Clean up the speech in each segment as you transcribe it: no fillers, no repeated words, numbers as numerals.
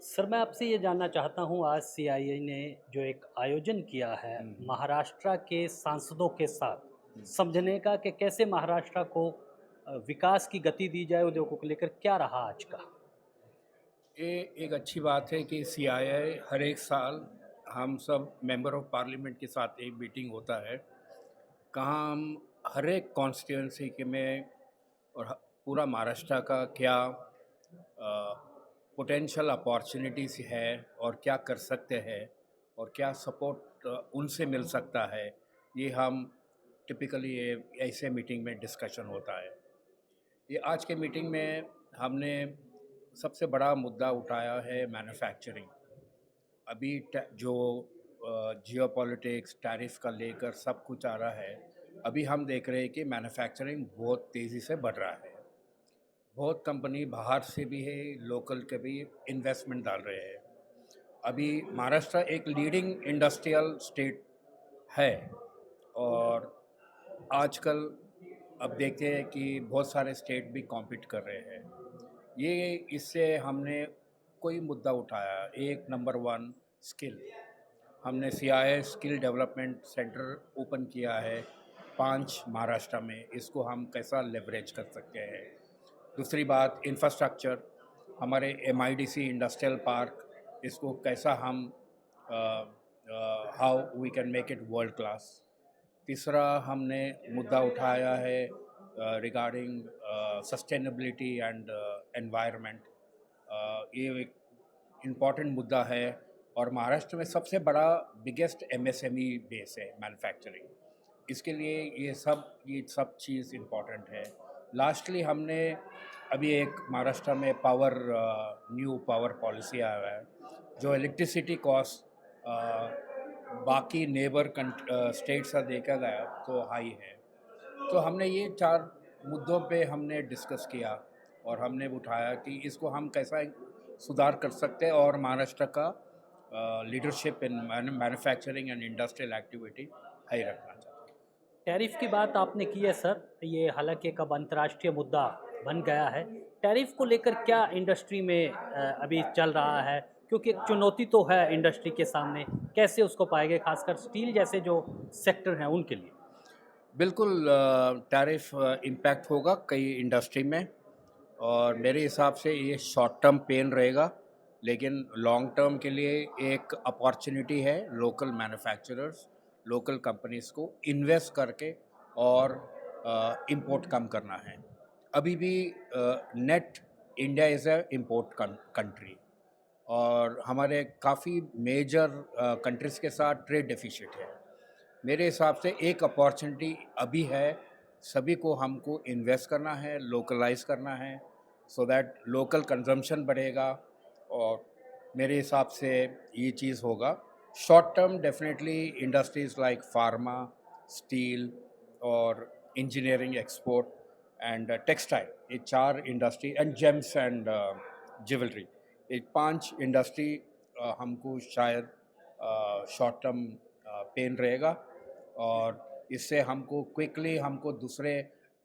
Sir, मैं आपसे ये जानना चाहता हूँ, आज सीआईआई ने जो एक आयोजन किया है हुँ, हुँ। महाराष्ट्र के सांसदों के साथ हुँ। समझने का कि कैसे महाराष्ट्र को विकास की गति दी जाए उद्योगों को लेकर, क्या रहा आज का? ये एक अच्छी बात है कि सीआईआई हर एक साल हम सब मेंबर ऑफ पार्लियामेंट के साथ एक मीटिंग होता है। कहाँ हम हर एक कॉन्स्टिट्यूएंसी के में और पूरा महाराष्ट्र का क्या पोटेंशियल अपॉर्चुनिटीज़ है और क्या कर सकते हैं और क्या सपोर्ट उनसे मिल सकता है, ये हम टिपिकली ये ऐसे मीटिंग में डिस्कशन होता है। ये आज के मीटिंग में हमने सबसे बड़ा मुद्दा उठाया है मैन्युफैक्चरिंग। अभी जो जियोपॉलिटिक्स टैरिफ का लेकर सब कुछ आ रहा है, अभी हम देख रहे हैं कि मैन्युफैक्चरिंग बहुत तेज़ी से बढ़ रहा है। बहुत कंपनी बाहर से भी है, लोकल के भी इन्वेस्टमेंट डाल रहे हैं। अभी महाराष्ट्र एक लीडिंग इंडस्ट्रियल स्टेट है और आजकल अब देखते हैं कि बहुत सारे स्टेट भी कॉम्पीट कर रहे हैं। ये इससे हमने कोई मुद्दा उठाया, एक नंबर वन स्किल। हमने CII skill development centre open किया है 5 महाराष्ट्र में, इसको हम कैसा लेवरेज कर सकते हैं। दूसरी बात इंफ्रास्ट्रक्चर, हमारे एमआईडीसी इंडस्ट्रियल पार्क, इसको कैसा हम how we can make it world class. तीसरा हमने मुद्दा उठाया है रिगार्डिंग सस्टेनेबिलिटी एंड एनवायरनमेंट। ये एक इम्पॉर्टेंट मुद्दा है और महाराष्ट्र में सबसे बड़ा बिगेस्ट एमएसएमई बेस है मैन्युफैक्चरिंग। इसके लिए ये सब चीज़ इम्पॉर्टेंट है। लास्टली हमने अभी एक महाराष्ट्र में न्यू पावर पॉलिसी आया है, जो इलेक्ट्रिसिटी कॉस्ट बाकी नेबर स्टेट से देखा गया तो हाई है। तो हमने ये 4 मुद्दों पे हमने डिस्कस किया और हमने उठाया कि इसको हम कैसा सुधार कर सकते हैं और महाराष्ट्र का leadership in manufacturing and industrial activity high रखना चाहते हैं। टैरिफ की बात आपने की है सर, ये हालांकि एक अब अंतर्राष्ट्रीय मुद्दा बन गया है। टैरिफ को लेकर क्या इंडस्ट्री में अभी चल रहा है? क्योंकि एक चुनौती तो है इंडस्ट्री के सामने, कैसे उसको पाएंगे, खासकर स्टील जैसे जो सेक्टर हैं उनके लिए? बिल्कुल टैरिफ इम्पैक्ट होगा कई इंडस्ट्री में और मेरे हिसाब से ये शॉर्ट टर्म पेन रहेगा, लेकिन लॉन्ग टर्म के लिए एक अपॉर्चुनिटी है लोकल मैन्युफैक्चरर्स, लोकल कंपनीज़ को इन्वेस्ट करके और इंपोर्ट कम करना है। अभी भी net India is a import country और हमारे काफ़ी मेजर कंट्रीज़ के साथ ट्रेड डेफिसिट है। मेरे हिसाब से एक अपॉर्चुनिटी अभी है, सभी को हमको इन्वेस्ट करना है, लोकलाइज़ करना है, सो दैट लोकल कंजम्पशन बढ़ेगा और मेरे हिसाब से ये चीज़ होगा। Short term definitely industries like pharma, steel और इंजीनियरिंग एक्सपोर्ट एंड टेक्सटाइल, ये 4 industry and James and jewellery, ये 5 इंडस्ट्री हमको शायद शॉर्ट टर्म पेन रहेगा और इससे हमको क्विकली हमको दूसरे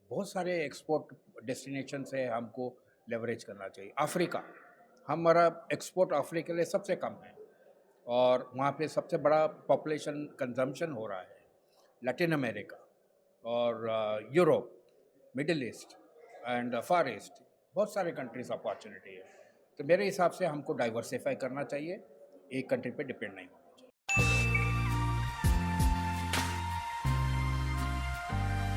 बहुत सारे एक्सपोर्ट डेस्टिनेशन से हमको लेवरेज करना चाहिए। अफ्रीका, हमारा एक्सपोर्ट अफ्रीका के लिए सबसे कम है और वहाँ पे सबसे बड़ा पॉपुलेशन कंजम्पशन हो रहा है। लैटिन अमेरिका और Europe, middle east and far east, बहुत सारे कंट्रीज अपॉर्चुनिटी है। तो मेरे हिसाब से हमको डाइवर्सिफाई करना चाहिए, एक कंट्री पे डिपेंड नहीं होना।